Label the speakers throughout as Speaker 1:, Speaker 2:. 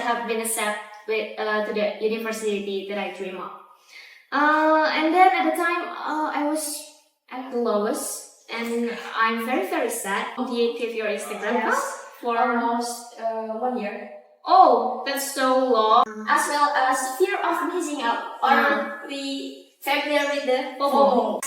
Speaker 1: have been accepted to the university that I dream of. And then at the time, I was at the lowest, and I'm very sad. Deactivate your Instagram account for
Speaker 2: almost 1 year.
Speaker 1: Oh, that's so long.
Speaker 2: As well as fear of missing out. Or we familiar with the FOMO.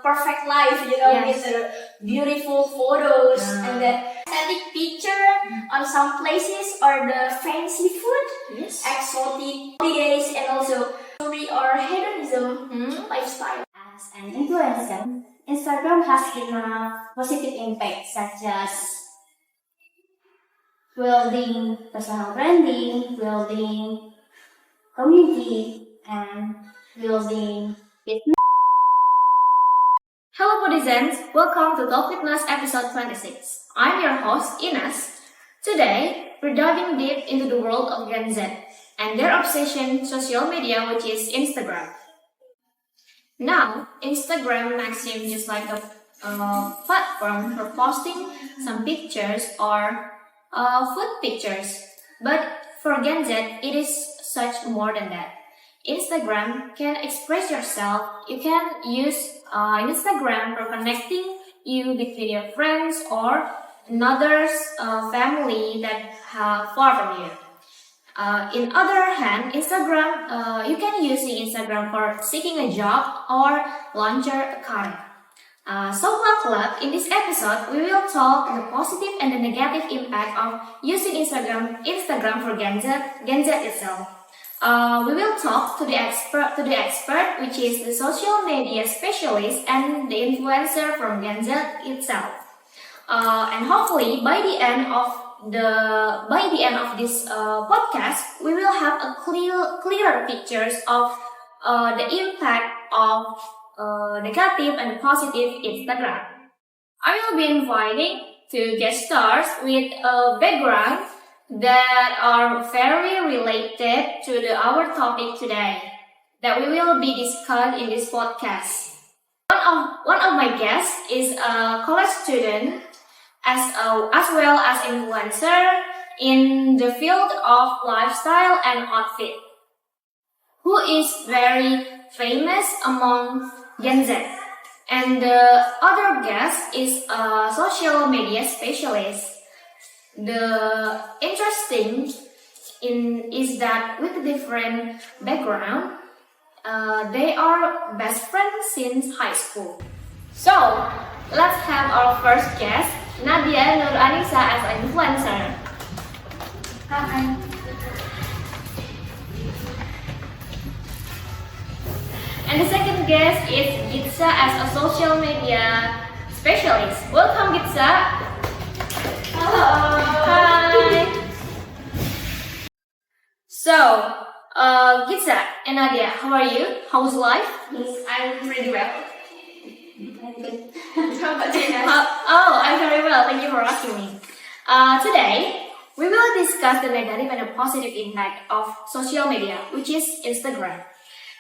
Speaker 2: Perfect life, with the beautiful photos and the aesthetic picture on some places, or the fancy food, exotic holidays, and also story or hedonism lifestyle.
Speaker 3: As an influencer, Instagram has been a positive impact, such as building personal branding, building community, and building business.
Speaker 1: Hello Budizens, welcome to Talk With Nas episode 26. I'm your host Ines. Today, we're diving deep into the world of Gen Z and their obsession social media, which is Instagram. Now, Instagram makes seem just like a platform for posting some pictures or food pictures. But for Gen Z, it is such more than that. Instagram can express yourself. You can use Instagram for connecting you between your friends or another's family that far from you. In other hand, Instagram, you can use Instagram for seeking a job or launch a career. So buckle up. In this episode, we will talk the positive and the negative impact of using Instagram for Gen Z itself. We will talk to the expert, which is the social media specialist and the influencer from Gen Z itself. And hopefully, by the end of this podcast, we will have a clearer pictures of the impact of negative and positive Instagram. I will be inviting two guest stars with a background that are very related to our topic today that we will be discussed in this podcast. One of my guests is a college student as well as influencer in the field of lifestyle and outfit, who is very famous among Gen Z. And the other guest is a social media specialist. The interesting is that with a different background, they are best friends since high school. So, let's have our first guest, Nadia Nur Anissa as an influencer.
Speaker 3: Hi.
Speaker 1: And the second guest is Gitsa as a social media specialist. Welcome, Gitsa.
Speaker 2: Hello.
Speaker 1: Hi. So, Gitsa and Nadia, how are you? How's life?
Speaker 2: Yes, I'm pretty well. How about you?
Speaker 1: I'm very well. Thank you for asking me. Today, we will discuss the negative and the positive impact of social media, which is Instagram,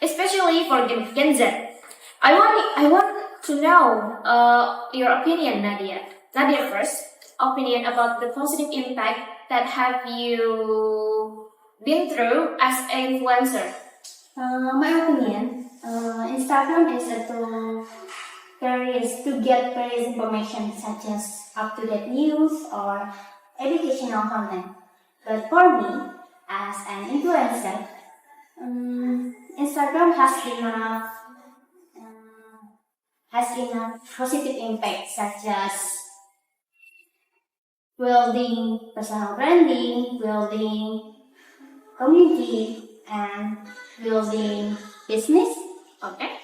Speaker 1: especially for Gen Z. I want to know your opinion, Nadia. Nadia first. Opinion about the positive impact that have you been through as an influencer?
Speaker 3: My opinion, Instagram is a tool to get various information such as up-to-date news or educational content. But for me, as an influencer, Instagram has been a positive impact, such as building personal branding, building community, and building business.
Speaker 1: Okay.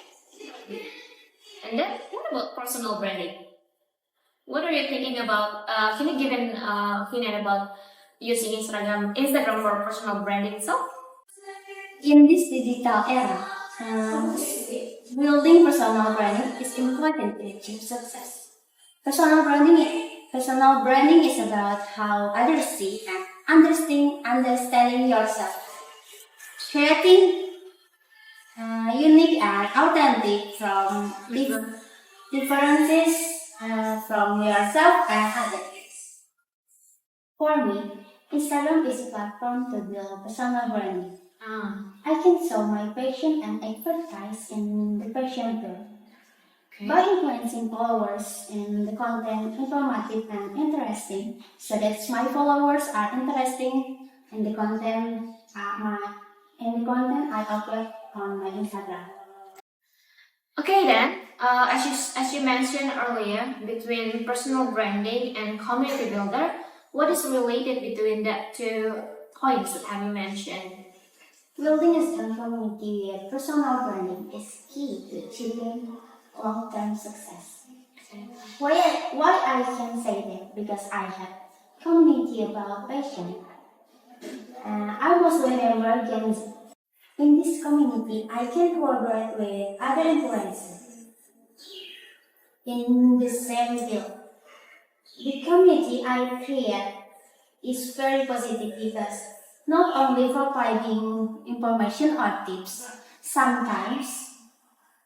Speaker 1: And then, what about personal branding? What are you thinking about? Can you give an opinion about using Instagram for personal branding itself?
Speaker 3: In this digital era, building personal branding is important to achieve success. Personal branding is about how others see and understanding yourself. Creating unique and authentic from differences from yourself and others. For me, Instagram is a platform to build personal branding.
Speaker 1: Ah,
Speaker 3: I can show my passion and advertise in the passion field.
Speaker 1: okay.
Speaker 3: By influencing followers in the content informative and interesting, so that my followers are interesting in the content I upload on my Instagram.
Speaker 1: Okay then, as you mentioned earlier, between personal branding and community builder, what is related between that two points that have you mentioned?
Speaker 3: Building a strong community with personal branding is key to achieving long-term success. Why I can say that? Because I have community about passion. I was member Gen Z. In this community, I can collaborate with other influencers in the same field. The community I create is very positive because not only providing information or tips, sometimes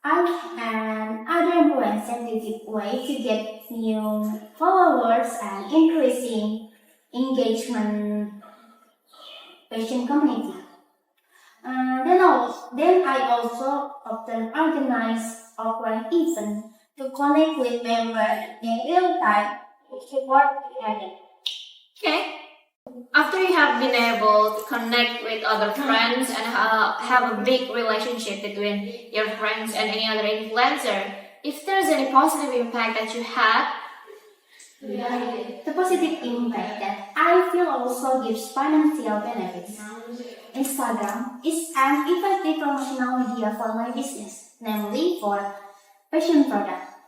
Speaker 3: I and other influencers give way to get new followers and increasing engagement patient community. Then I also often organize offline events to connect with members in real time to support each other.
Speaker 1: Okay. After you have been able to connect with other friends and have a big relationship between your friends and any other influencer, if there's any positive impact that you had,
Speaker 3: The positive impact that I feel also gives financial benefits. Instagram is an effective promotional media for my business, namely for fashion product.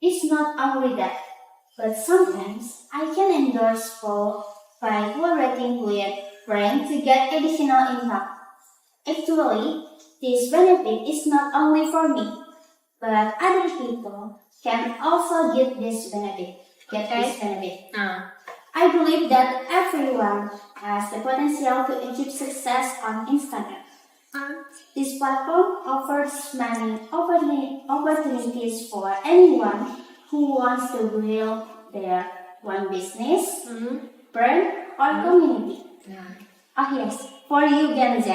Speaker 3: It's not only that, but sometimes I can endorse for by collaborating with brands to get additional income. Actually, this benefit is not only for me, but other people can also get this benefit. I believe that everyone has the potential to achieve success on Instagram. This platform offers many opportunities for anyone who wants to build their one business, brand, or community. Oh yes, for you Gen Z,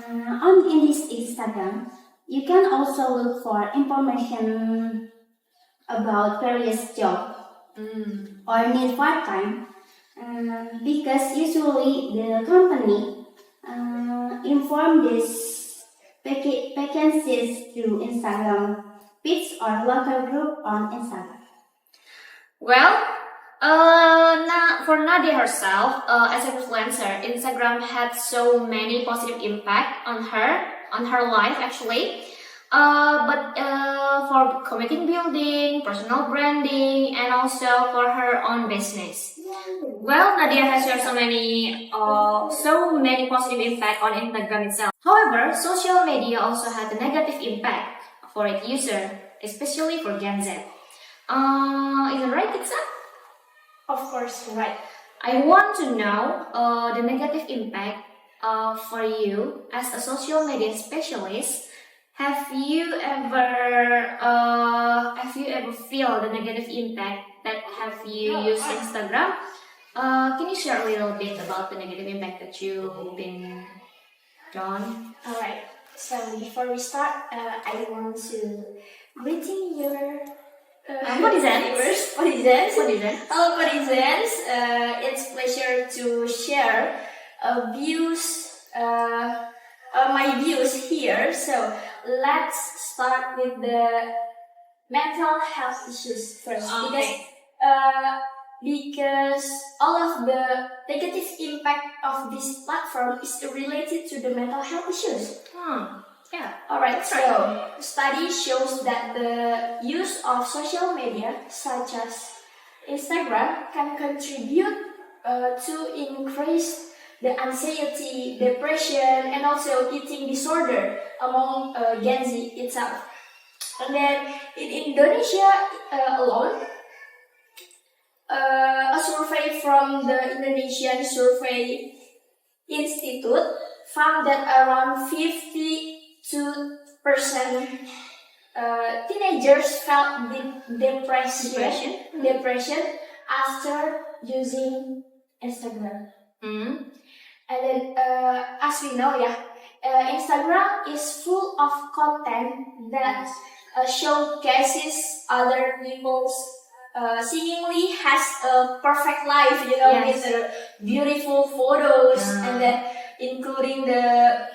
Speaker 3: in this Instagram, you can also look for information about various jobs or need part-time because usually the company inform these vacancies through Instagram feeds or local group on Instagram.
Speaker 1: well, for Nadia herself, as an influencer, Instagram had so many positive impact on her life actually. But for community building, personal branding, and also for her own business. Well, Nadia has shared so many positive impact on Instagram itself. However, social media also had a negative impact for its user, especially for Gen Z. Is it right, Itza?
Speaker 2: Of course, right.
Speaker 1: I want to know the negative impact for you as a social media specialist. Have you ever feel the negative impact that have you used Instagram? Can you share a little bit about the negative impact that you've been done?
Speaker 2: Alright, so before we start, I want to greeting your
Speaker 1: Potizens.
Speaker 2: Hello, Potizens. It's pleasure to share my views here. So let's start with the mental health issues first, because all of the negative impact of this platform is related to the mental health issues.
Speaker 1: Yeah.
Speaker 2: Alright, so study shows that the use of social media such as Instagram can contribute to increase the anxiety, depression, and also eating disorder among Gen Z itself. And then in Indonesia alone, a survey from the Indonesian Survey Institute found that around 52% teenagers felt depression after using Instagram.
Speaker 1: Mm.
Speaker 2: And then, as we know, Instagram is full of content that showcases other people's seemingly has a perfect life,
Speaker 1: Yes.
Speaker 2: with beautiful photos, and then including the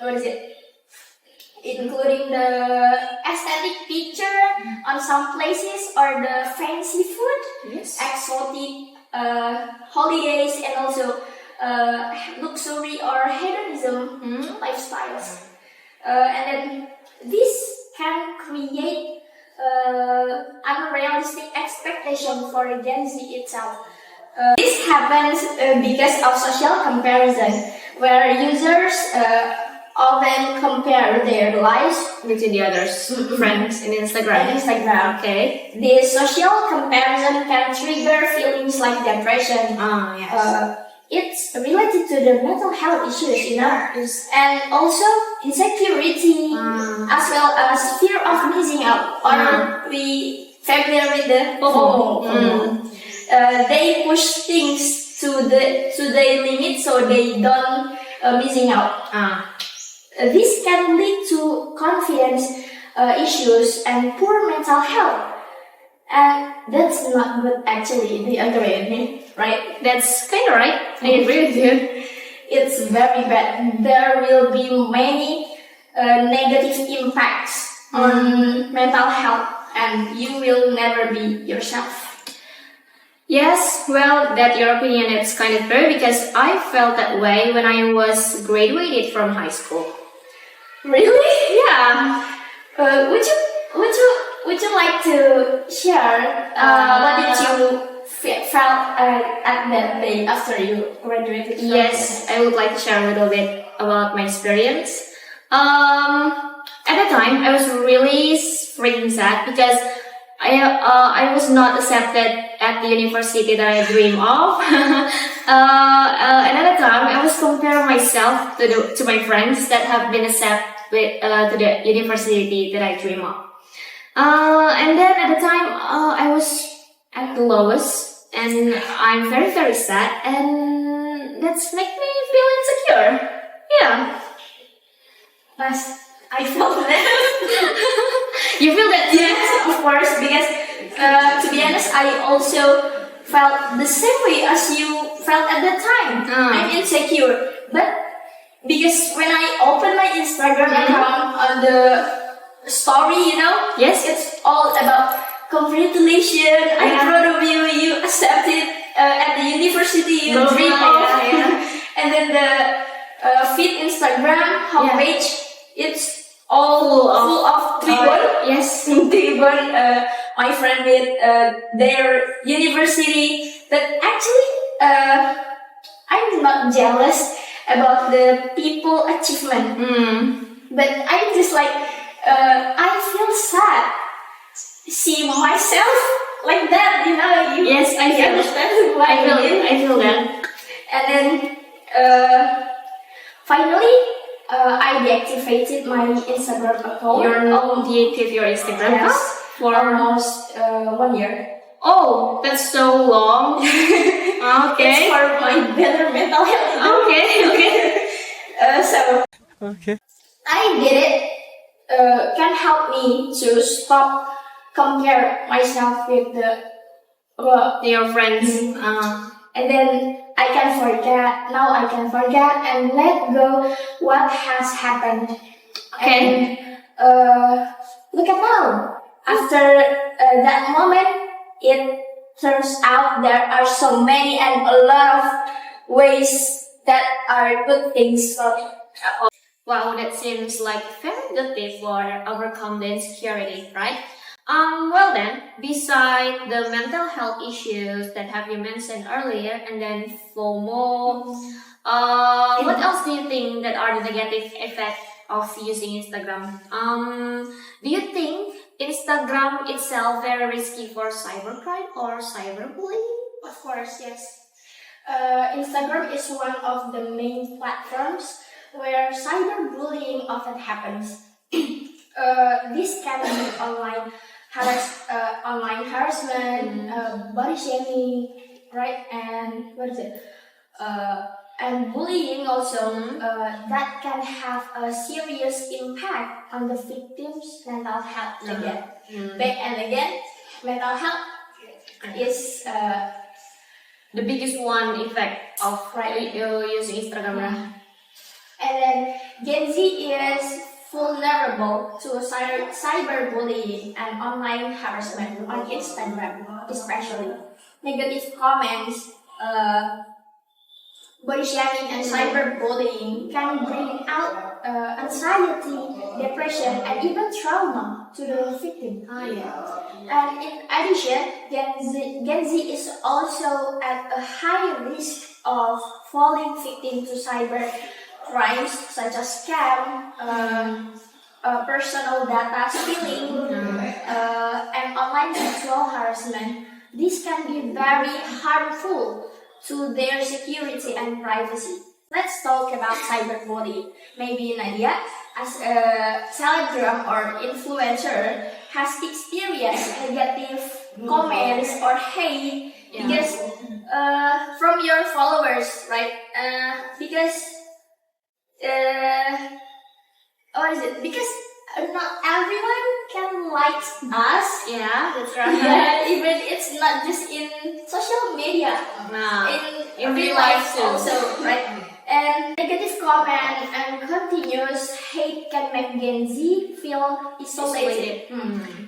Speaker 2: aesthetic picture on some places, or the fancy food,
Speaker 1: Yes.
Speaker 2: exotic holidays, and also luxury or hedonism lifestyles. And then this can create unrealistic expectation for Gen Z itself. This happens because of social comparison, where users often compare their lives
Speaker 1: Between the others, friends in
Speaker 2: on
Speaker 1: Instagram.
Speaker 2: Instagram.
Speaker 1: Okay.
Speaker 2: This social comparison can trigger feelings like depression.
Speaker 1: Yes.
Speaker 2: It's related to the mental health issues, and also insecurity, as well as fear of missing out, or we familiar with the FOMO. They push things to their limit, so they don't missing out. This can lead to confidence issues and poor mental health. And that's not good, actually. Do you agree with me? Right?
Speaker 1: That's kind of right. I agree with you.
Speaker 2: It's very bad. There will be many negative impacts on mental health, and you will never be yourself.
Speaker 1: Yes, well, that your opinion is kind of fair because I felt that way when I was graduated from high school.
Speaker 2: Really?
Speaker 1: Yeah.
Speaker 2: Would you like to share what did you felt at that day after you graduated? From
Speaker 1: Yes, I would like to share a little bit about my experience. At the time, I was really freaking sad because I was not accepted at the university that I dream of. And at the time, I was comparing myself to my friends that have been accepted to the university that I dream of. And then at the time, I was at the lowest, and I'm very, very sad, and that's make me feel insecure. Yeah.
Speaker 2: Nice. I felt that.
Speaker 1: You feel that?
Speaker 2: Yes, of course, because to be honest, I also felt the same way as you felt at that time. I'm insecure, but because when I open my Instagram account on the story,
Speaker 1: Yes.
Speaker 2: it's all about congratulations, I'm proud of you, you accepted at the university you dream of. And then the feed Instagram homepage, it's all full of tribun.
Speaker 1: Yes.
Speaker 2: Tribun, my friend with their university. But actually, I'm not jealous about the people achievement. But I'm just like, I feel sad. See myself like that,
Speaker 1: Yes, I feel.
Speaker 2: understand what
Speaker 1: I feel that.
Speaker 2: And then, finally, I deactivated my Instagram account.
Speaker 1: Deactivate your Instagram account
Speaker 2: for almost 1 year.
Speaker 1: Oh, that's so long. Okay.
Speaker 2: It's for my better mental health.
Speaker 1: Okay.
Speaker 2: So
Speaker 4: Okay.
Speaker 2: I did it. Can help me to stop compare myself with
Speaker 1: Your friends.
Speaker 2: and then I can forget. Now I can forget and let go what has happened.
Speaker 1: Okay.
Speaker 2: And look at now. After that moment, it turns out there are so many and a lot of ways that are good things.
Speaker 1: Wow, that seems like very good tip for overcome the insecurity, right? Well then, beside the mental health issues that have been mentioned earlier, and then FOMO, what else do you think that are the negative effects of using Instagram? Do you think Instagram itself very risky for cybercrime or cyberbullying?
Speaker 2: Of course, yes. Instagram is one of the main platforms where cyberbullying often happens. This can be online harassment, body shaming, right? And what is it? And bullying also that can have a serious impact on the victim's mental health again. Back and again, mental health is
Speaker 1: the biggest one effect of using Instagram.
Speaker 2: And then Gen Z is vulnerable to cyberbullying and online harassment on Instagram, especially. Negative comments, body shaming, and cyberbullying can bring out anxiety, depression, and even trauma to the victim. And in addition, Gen Z is also at a high risk of falling victim to cyber crimes such as scam, personal data stealing, and online sexual harassment. This can be very harmful to their security and privacy. Let's talk about cyberbullying. Maybe Nadia, as a celebgram or influencer, has experienced negative comments or hate because from your followers, right? What is it? Because not everyone can like us.
Speaker 1: Yeah, that's right.
Speaker 2: Yeah, even it's not just in social media. In real life also, right? And negative comment and continuous hate can make Gen Z feel isolated.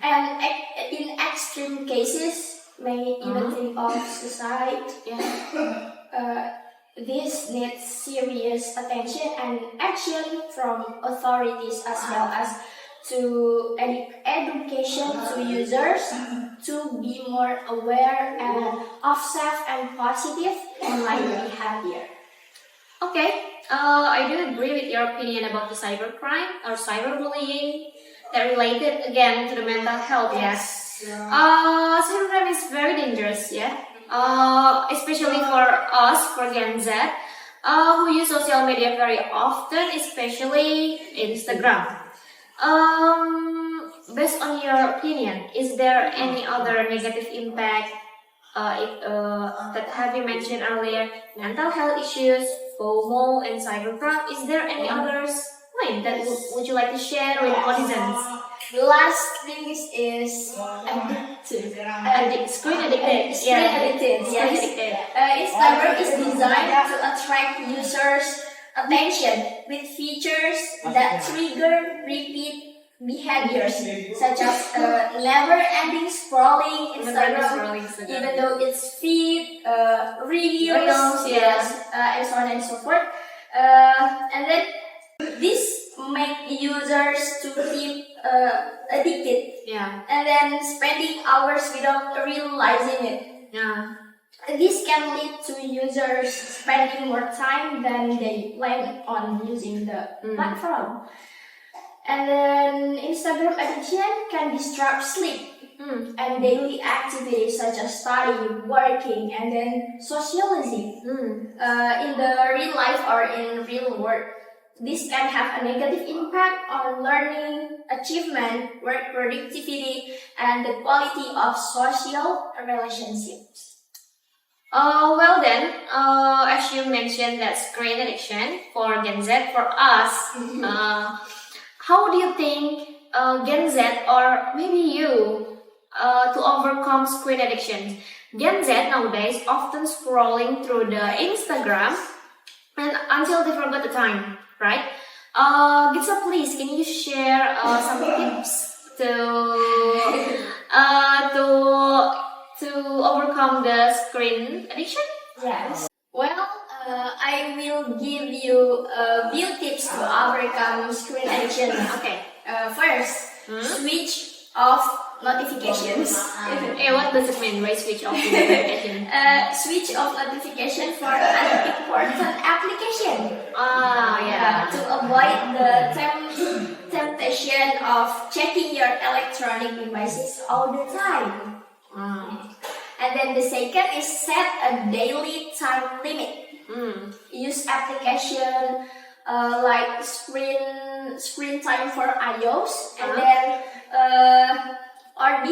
Speaker 2: And in extreme cases, may even think of suicide. This needs serious attention and action from authorities as well as to education to users to be more aware and of safe and positive online behavior.
Speaker 1: Okay, I do agree with your opinion about the cybercrime or cyberbullying that related again to the mental health.
Speaker 2: Yes.
Speaker 1: Cybercrime is very dangerous, especially for us, for Gen Z, who use social media very often, especially Instagram. Based on your opinion, is there any other negative impact that have you mentioned earlier? Mental health issues, FOMO, and cybercrime. Is there any others point that would you like to share with audience?
Speaker 2: The last thing is addicted.
Speaker 1: Screen addicted.
Speaker 2: Instagram is designed to attract users' attention with features that trigger repeat behaviors, such as never-ending scrolling Instagram, even though it's feed, reels, and so on and so forth. And then this make users to feel addicted, and then spending hours without realizing it. This can lead to users spending more time than they plan on using the platform. And then Instagram addiction can disrupt sleep and daily activities such as studying, working, and then socializing in the real life or in real world. This can have a negative impact on learning, achievement, work productivity, and the quality of social relationships.
Speaker 1: Well then, as you mentioned that screen addiction for Gen Z, for us, how do you think Gen Z or maybe you to overcome screen addiction? Gen Z nowadays often scrolling through the Instagram and until they forgot the time, right? Gitsa, please, can you share some tips to overcome the screen addiction?
Speaker 2: Yes. Well, I will give you a few tips to overcome screen addiction.
Speaker 1: Okay.
Speaker 2: First, switch off notifications.
Speaker 1: What does it mean by switch off notification?
Speaker 2: Switch off notification for an important application. To avoid the temptation of checking your electronic devices all the time. And then the second is set a daily time limit. Use application like screen time for iOS and then or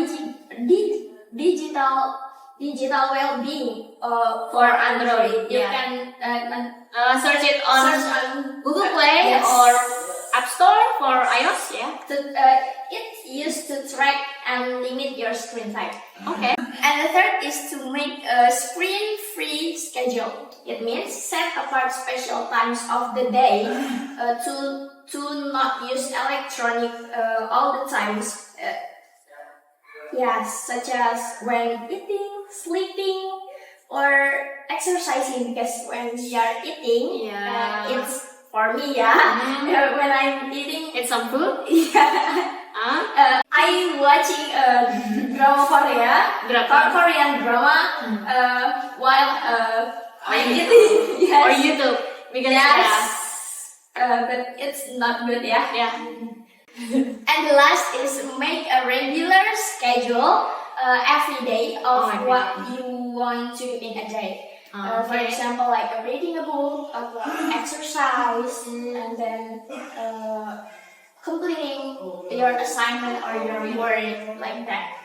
Speaker 2: digital digital well-being
Speaker 1: For Android,
Speaker 2: You
Speaker 1: yeah.
Speaker 2: can
Speaker 1: Search it on
Speaker 2: search on
Speaker 1: Google Play
Speaker 2: yes.
Speaker 1: or App Store for iOS, yeah.
Speaker 2: It's used to track and limit your screen time.
Speaker 1: Okay.
Speaker 2: And the third is to make a screen-free schedule. It means set apart special times of the day to not use electronic all the times. Such as when eating, sleeping, or exercising. Because when we are eating, it's for me, when I'm eating,
Speaker 1: It's some food.
Speaker 2: I'm watching drama Korean drama while I'm eating. Yes.
Speaker 1: Or YouTube. Because
Speaker 2: But it's not good,
Speaker 1: yeah.
Speaker 2: And the last is make a regular schedule every day of what you want to do in a day. For example, like reading a book, exercise, and then completing your assignment or your work, like that.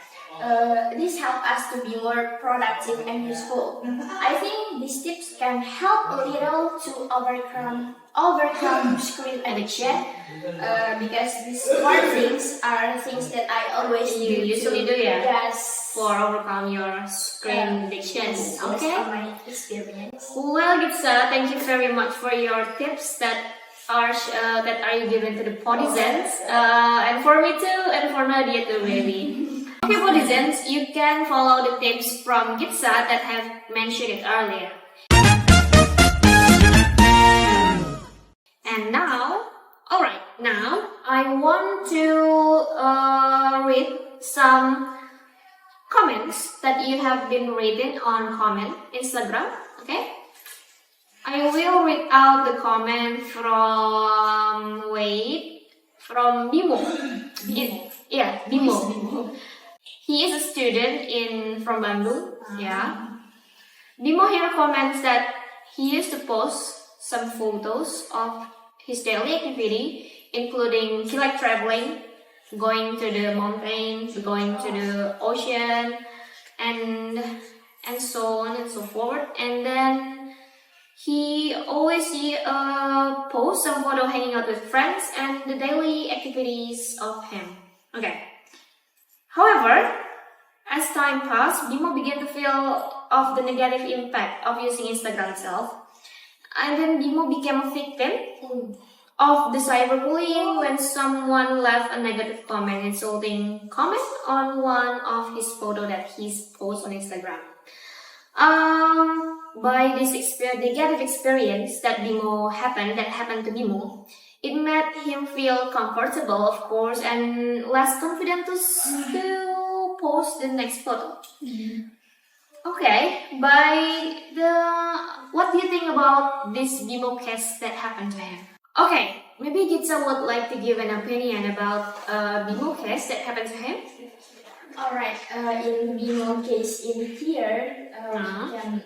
Speaker 2: This helps us to be more productive and useful. I think these tips can help a little to overcome screen addiction, because these four things are things that I always
Speaker 1: usually do, yeah.
Speaker 2: Yes.
Speaker 1: For overcome your screen addiction. Okay.
Speaker 2: From my experience.
Speaker 1: Well, Gitsa, thank you very much for your tips that are given to the podizens, and for me too, and for Nadia too, really. Okay, podizens, you can follow the tips from Gitsa that have mentioned it earlier. And now, alright, now I want to read some comments that you have been reading on Instagram, okay? I will read out the comment from Bimo. Bimo. He is a student from Bandung, yeah. Bimo here comments that he used to post some photos of his daily activity, including he like traveling, going to the mountains, going to the ocean, and so on and so forth. And then he always post some photo hanging out with friends and the daily activities of him. Okay. However, as time passed, Bimo began to feel of the negative impact of using Instagram itself. And then Bimo became a victim of the cyberbullying when someone left a negative insulting comment on one of his photos that he's posted on Instagram. By this negative experience that happened to Bimo, it made him feel comfortable, of course, and less confident to post the next photo. Okay, what do you think about this Bimo case that happened to him? Okay, maybe Gitsa would like to give an opinion about Bimo case that happened to him.
Speaker 2: Alright, in Bimo case in here, we can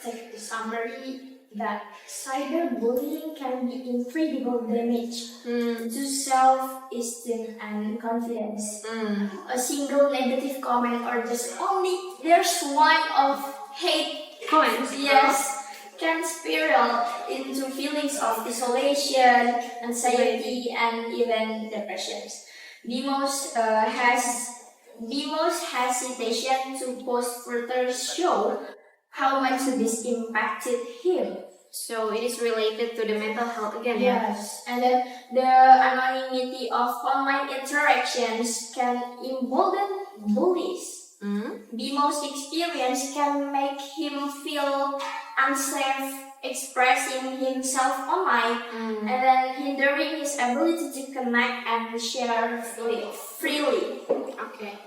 Speaker 2: take the summary that cyberbullying can be incredible damage to self-esteem and confidence. A single negative comment or there's one of hate
Speaker 1: comments,
Speaker 2: can spiral into feelings of isolation, anxiety, and even depressions. Bimo's hesitation to post further show how much this impacted him.
Speaker 1: So it is related to the mental health again,
Speaker 2: Yes, and then the anonymity of online interactions can embolden bullies. Bimo's experience can make him feel unsafe expressing himself online, and then hindering his ability to connect and share freely.
Speaker 1: Okay.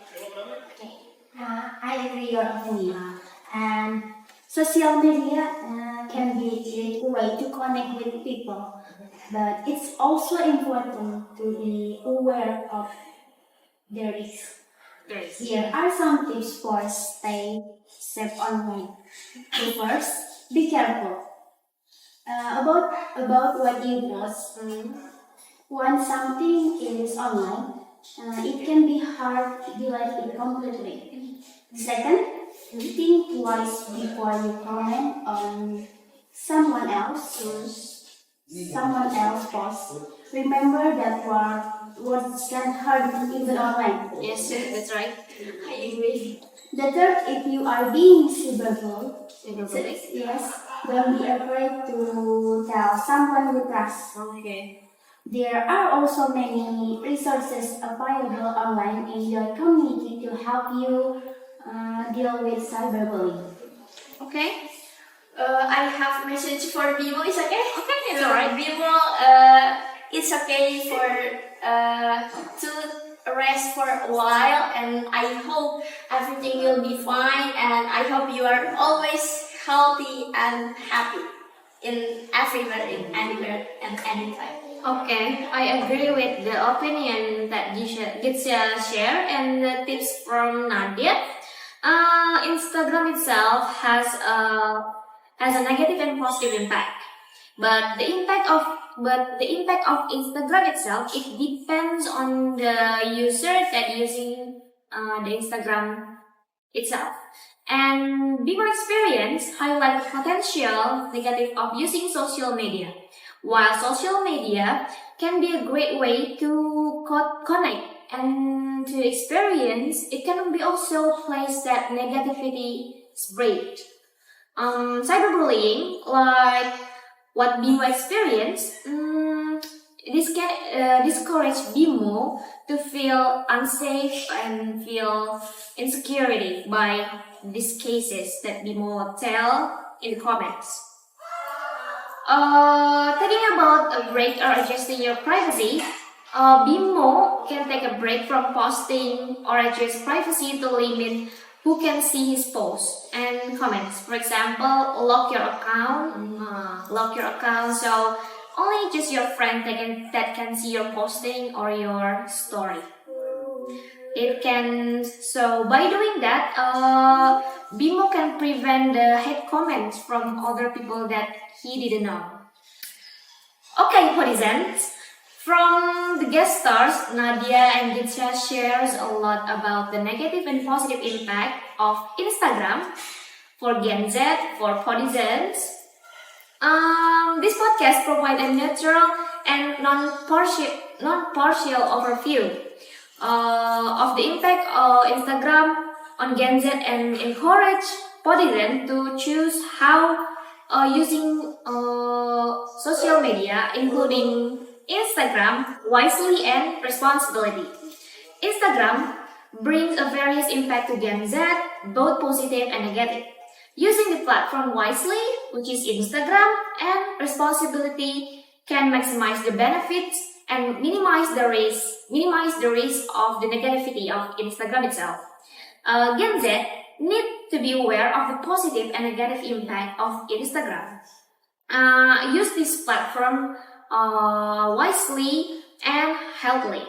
Speaker 3: I agree your opinion. And social media can be a way to connect with people, but it's also important to be aware of their risks. Here are some tips for stay safe online. First, be careful about what you post. Once something is online, it can be hard to delete it completely. Second, Think twice before you comment on someone else's post. Remember that words can hurt even online.
Speaker 1: Yes, that's right.
Speaker 2: I agree.
Speaker 3: The third, if you are being cyberbullied,
Speaker 1: Cyberbullying.
Speaker 3: yes, don't be afraid to tell someone you trust.
Speaker 1: Okay.
Speaker 3: There are also many resources available online in your community to help you deal with cyberbullying.
Speaker 1: Okay.
Speaker 2: I have message for Bimo. Is okay?
Speaker 1: Okay, it's alright.
Speaker 2: Bimo, it's okay for to rest for a while, and I hope everything will be fine. And I hope you are always healthy and happy in everywhere, in anywhere, and anytime.
Speaker 1: Okay, I agree with the opinion that Gitsya share and the tips from Nadia. Instagram itself has a negative and positive impact, but the impact of Instagram itself, it depends on the user that using the Instagram itself. And Bigger experience highlight the potential negative of using social media. While social media can be a great way to connect and to experience, it can be also a place that negativity spread. Cyberbullying, like what Bimo experienced, this can discourage Bimo to feel unsafe and feel insecurity by these cases that Bimo tell in the comments. Thinking about a break or adjusting your privacy, Bimo can take a break from posting or adjust privacy to limit who can see his posts and comments. For example, lock your account so only just your friend that can see your posting or your story. So by doing that, Bimo can prevent the hate comments from other people that he didn't know. Okay, netizens. From the guest stars, Nadia and Gitsya shares a lot about the negative and positive impact of Instagram for Gen Z, for netizens. This podcast provides a neutral and non-partial overview of the impact of Instagram on Gen Z and encourage netizens to choose how using social media, including Instagram, wisely and responsibility. Instagram brings a various impact to Gen Z, both positive and negative. Using the platform wisely, which is Instagram, and responsibility can maximize the benefits and minimize the risk of the negativity of Instagram itself. Gen Z need to be aware of the positive and negative impact of Instagram. Use this platform wisely and healthily.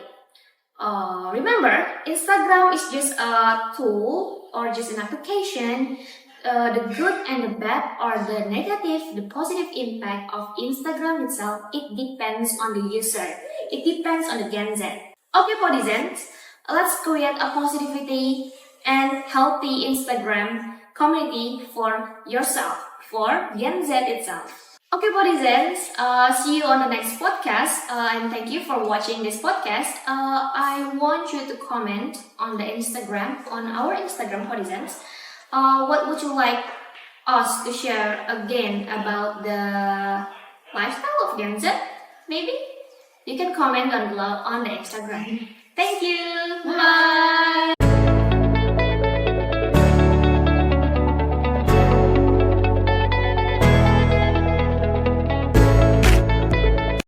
Speaker 1: Remember, Instagram is just a tool or just an application. The good and the bad or the negative, the positive impact of Instagram itself, it depends on the user. It depends on the Gen Z. Okay, netizens, let's create a positivity and healthy Instagram community for yourself, for Gen Z itself. Okay, netizens, see you on the next podcast, and thank you for watching this podcast. I want you to comment on the Instagram, on our Instagram, netizens. What would you like us to share again about the lifestyle of Gen Z? Maybe you can comment on the Instagram. Thank you. Bye.